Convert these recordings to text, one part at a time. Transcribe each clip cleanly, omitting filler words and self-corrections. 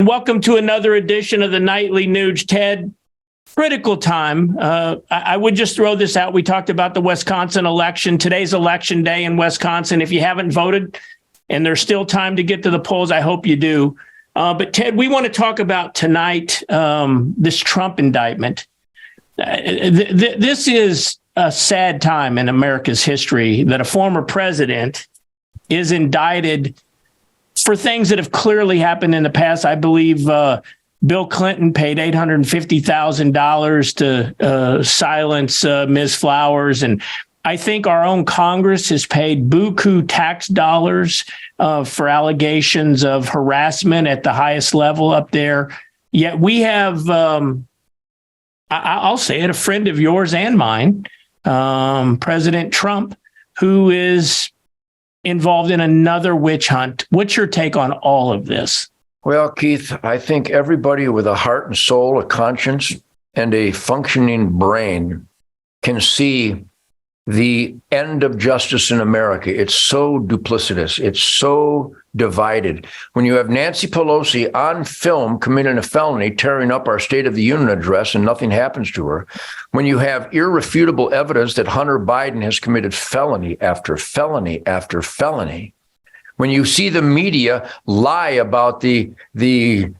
Welcome to another edition of the Nightly News. Ted, critical time. I would just throw this out. We talked about the Wisconsin election. Today's election day in Wisconsin. If you haven't voted and there's still time to get to the polls, I hope you do. But Ted, we want to talk about tonight this Trump indictment. This is a sad time in America's history that a former president is indicted for things that have clearly happened in the past. I believe Bill Clinton paid $850,000 to silence Ms. Flowers. And I think our own Congress has paid buku tax dollars for allegations of harassment at the highest level up there. Yet we have, I'll say it, a friend of yours and mine, President Trump, who is involved in another witch hunt. What's your take on all of this? Well, Keith, I think everybody with a heart and soul, a conscience, and a functioning brain can see the end of justice in America. It's so duplicitous. It's so divided. When you have Nancy Pelosi on film committing a felony, tearing up our State of the Union address, and nothing happens to her. When you have irrefutable evidence that Hunter Biden has committed felony after felony after felony. When you see the media lie about the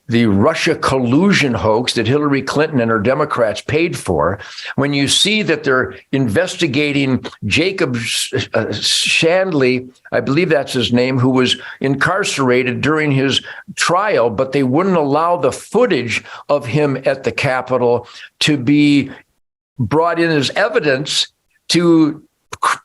Russia collusion hoax that Hillary Clinton and her Democrats paid for, when you see that they're investigating Jacob Shandley, I believe that's his name, who was incarcerated during his trial, but they wouldn't allow the footage of him at the Capitol to be brought in as evidence to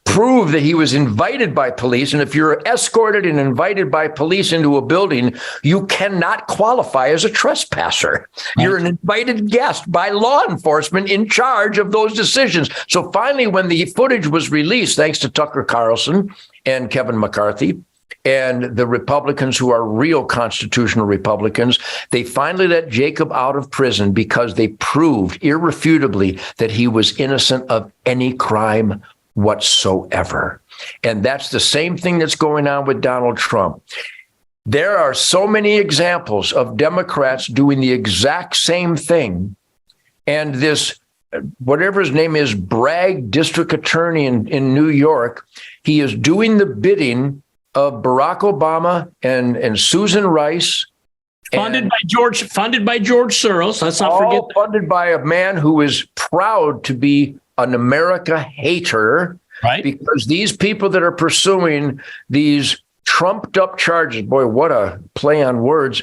prove that he was invited by police. And if you're escorted and invited by police into a building, you cannot qualify as a trespasser. Right. You're an invited guest by law enforcement in charge of those decisions. So finally, when the footage was released, thanks to Tucker Carlson and Kevin McCarthy and the Republicans who are real constitutional Republicans, they finally let Jacob out of prison because they proved irrefutably that he was innocent of any crime whatsoever. And that's the same thing that's going on with Donald Trump. There are so many examples of Democrats doing the exact same thing. And this, whatever his name is, Bragg district attorney in New York, he is doing the bidding of Barack Obama and Susan Rice. Funded by George Soros. Let's not forget that. Funded by a man who is proud to be an America hater, right? Because these people that are pursuing these trumped up charges, boy, what a play on words.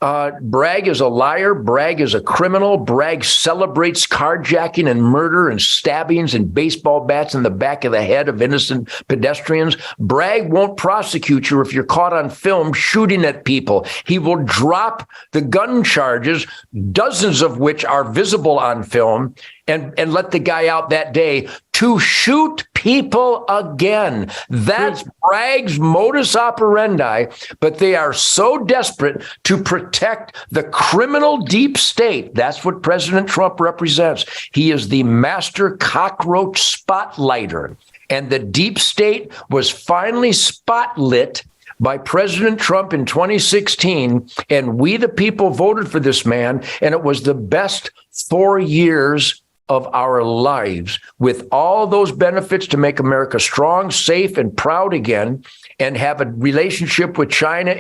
Bragg is a liar. Bragg is a criminal. Bragg celebrates carjacking and murder and stabbings and baseball bats in the back of the head of innocent pedestrians. Bragg won't prosecute you if you're caught on film shooting at people. He will drop the gun charges, dozens of which are visible on film, and let the guy out that day to shoot people again. That's Bragg's modus operandi, but they are so desperate to protect the criminal deep state. That's what President Trump represents. He is the master cockroach spotlighter. And the deep state was finally spotlit by President Trump in 2016. And we, the people, voted for this man. And it was the best 4 years of our lives, with all those benefits to make America strong, safe, and proud again, and have a relationship with China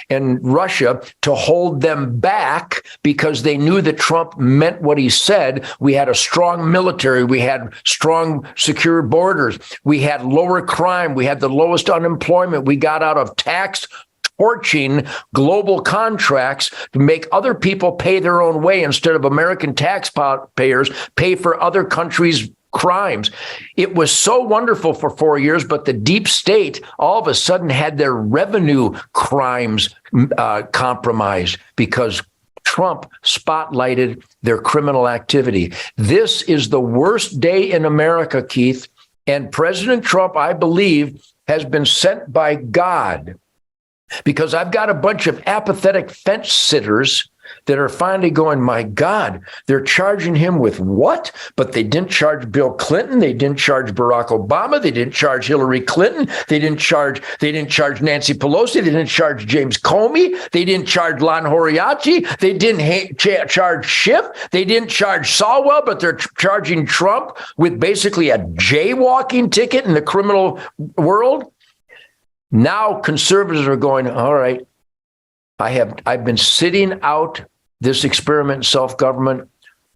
and Russia to hold them back because they knew that Trump meant what he said. We had a strong military. We had strong, secure borders. We had lower crime. We had the lowest unemployment. We got out of tax torching global contracts to make other people pay their own way instead of American taxpayers pay for other countries' crimes. It was so wonderful for 4 years, but the deep state all of a sudden had their revenue crimes compromised because Trump spotlighted their criminal activity. This is the worst day in America, Keith. And President Trump, I believe, has been sent by God, because I've got a bunch of apathetic fence sitters that are finally going, my God, they're charging him with what? But they didn't charge Bill Clinton. They didn't charge Barack Obama. They didn't charge Hillary Clinton. They didn't charge Nancy Pelosi. They didn't charge James Comey. They didn't charge Lon Horiachi. They didn't charge Schiff. They didn't charge Falwell, but they're charging Trump with basically a jaywalking ticket in the criminal world. Now conservatives are going, all right, I've been sitting out this experiment in self-government.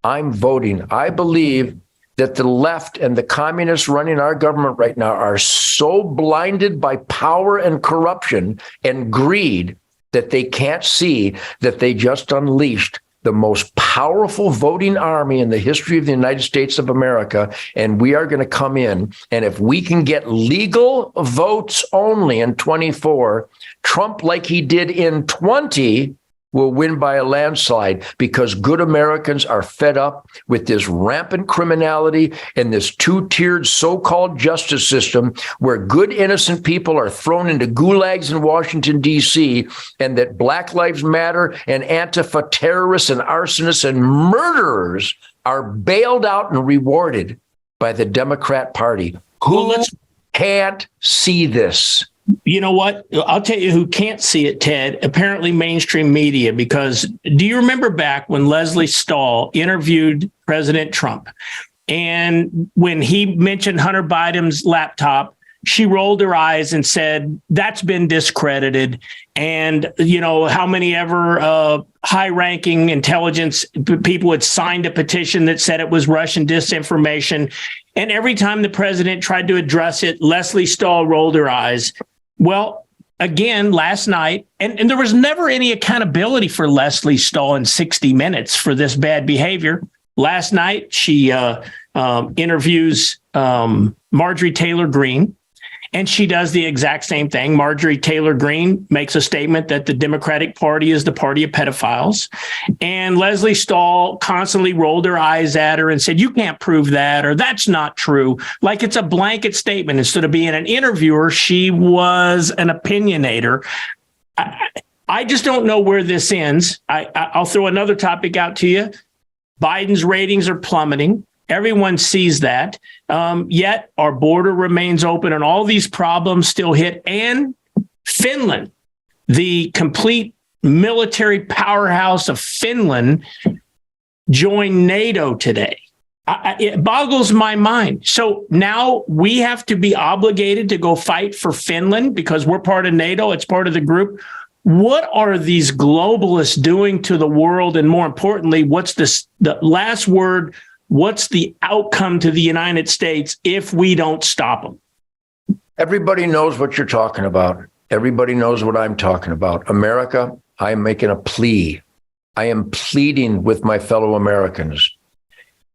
I'm voting. I believe that the left and the communists running our government right now are so blinded by power and corruption and greed that they can't see that they just unleashed the most powerful voting army in the history of the United States of America. And we are going to come in. And if we can get legal votes only in 24, Trump, like he did in 20, will win by a landslide, because good Americans are fed up with this rampant criminality and this two-tiered so-called justice system where good, innocent people are thrown into gulags in Washington, D.C., and that Black Lives Matter and Antifa terrorists and arsonists and murderers are bailed out and rewarded by the Democrat Party. Who can't see this? You know what? I'll tell you who can't see it, Ted. Apparently mainstream media, because do you remember back when Leslie Stahl interviewed President Trump? And when he mentioned Hunter Biden's laptop, she rolled her eyes and said, that's been discredited. And, you know, how many ever high-ranking intelligence people had signed a petition that said it was Russian disinformation. And every time the president tried to address it, Leslie Stahl rolled her eyes. Well, again, last night, and there was never any accountability for Leslie Stahl in 60 Minutes for this bad behavior. Last night, she interviews Marjorie Taylor Greene, and she does the exact same thing. Marjorie Taylor Greene makes a statement that the Democratic Party is the party of pedophiles. And Leslie Stahl constantly rolled her eyes at her and said, you can't prove that, or that's not true. Like it's a blanket statement. Instead of being an interviewer, she was an opinionator. I just don't know where this ends. I'll throw another topic out to you. Biden's ratings are plummeting. Everyone sees that. Yet our border remains open and all these problems still hit. And Finland, the complete military powerhouse of Finland, joined NATO today. It boggles my mind. So now we have to be obligated to go fight for Finland because we're part of NATO. It's part of the group. What are these globalists doing to the world? And more importantly, what's the last word? What's the outcome to the United States if we don't stop them? Everybody knows what you're talking about. Everybody knows what I'm talking about. America, I am making a plea. I am pleading with my fellow Americans.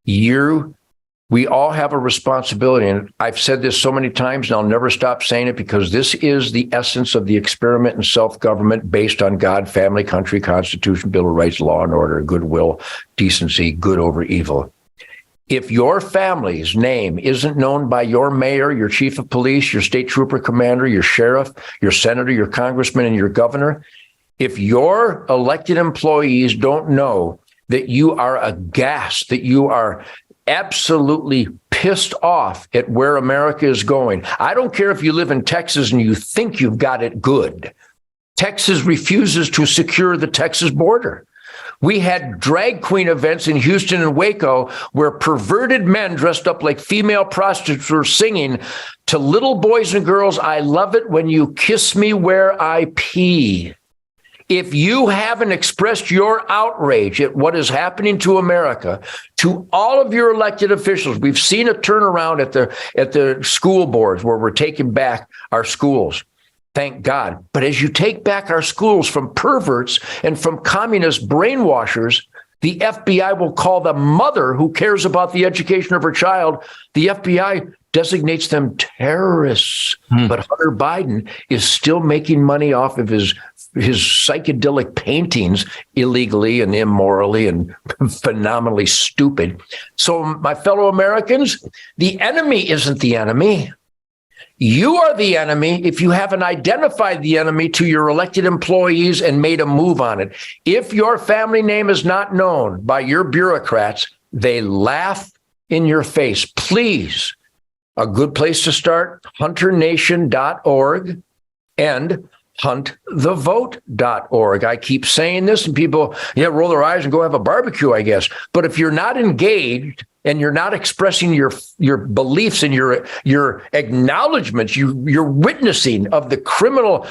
We all have a responsibility. And I've said this so many times, and I'll never stop saying it, because this is the essence of the experiment in self-government based on God, family, country, Constitution, Bill of Rights, law and order, goodwill, decency, good over evil. If your family's name isn't known by your mayor, your chief of police, your state trooper commander, your sheriff, your senator, your congressman, and your governor, if your elected employees don't know that you are aghast, that you are absolutely pissed off at where America is going. I don't care if you live in Texas and you think you've got it good. Texas refuses to secure the Texas border. We had drag queen events in Houston and Waco where perverted men dressed up like female prostitutes were singing to little boys and girls, I love it when you kiss me where I pee. If you haven't expressed your outrage at what is happening to America, to all of your elected officials, we've seen a turnaround at the school boards where we're taking back our schools. Thank God. But as you take back our schools from perverts and from communist brainwashers, the FBI will call the mother who cares about the education of her child. The FBI designates them terrorists. But Hunter Biden is still making money off of his psychedelic paintings illegally and immorally and phenomenally stupid. So my fellow Americans, the enemy isn't the enemy. You are the enemy if you haven't identified the enemy to your elected employees and made a move on it. If your family name is not known by your bureaucrats, they laugh in your face. Please, a good place to start, hunternation.org and huntthevote.org. I keep saying this and people, roll their eyes and go have a barbecue, I guess. But if you're not engaged and you're not expressing your beliefs and your acknowledgments, you're witnessing of the criminal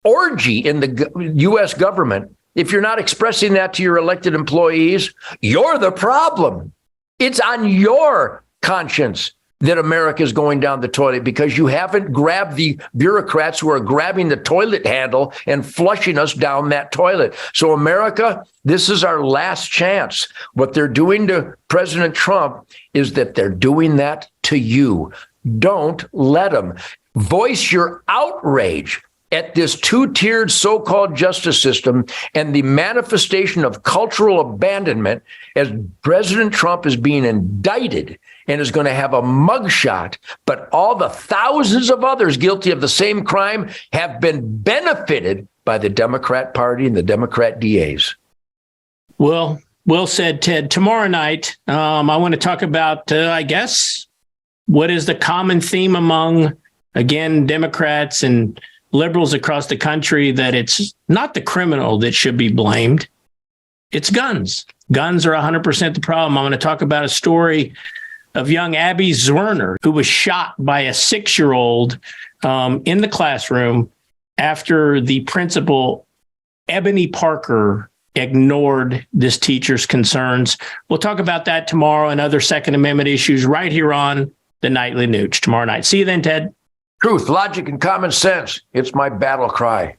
orgy in the U.S. government, if you're not expressing that to your elected employees, you're the problem. It's on your conscience that America is going down the toilet because you haven't grabbed the bureaucrats who are grabbing the toilet handle and flushing us down that toilet. So America, this is our last chance. What they're doing to President Trump is that they're doing that to you. Don't let them. Voice your outrage at this two-tiered so-called justice system and the manifestation of cultural abandonment as President Trump is being indicted and is going to have a mugshot, but all the thousands of others guilty of the same crime have been benefited by the Democrat Party and the Democrat DAs. Well said, Ted. Tomorrow night, I want to talk about, I guess, what is the common theme among, again, Democrats and liberals across the country, that it's not the criminal that should be blamed. It's guns. Guns are 100% the problem. I'm going to talk about a story of young Abby Zwerner, who was shot by a 6-year-old in the classroom after the principal, Ebony Parker, ignored this teacher's concerns. We'll talk about that tomorrow and other Second Amendment issues right here on the Nightly Nooch tomorrow night. See you then, Ted. Truth, logic, and common sense. It's my battle cry.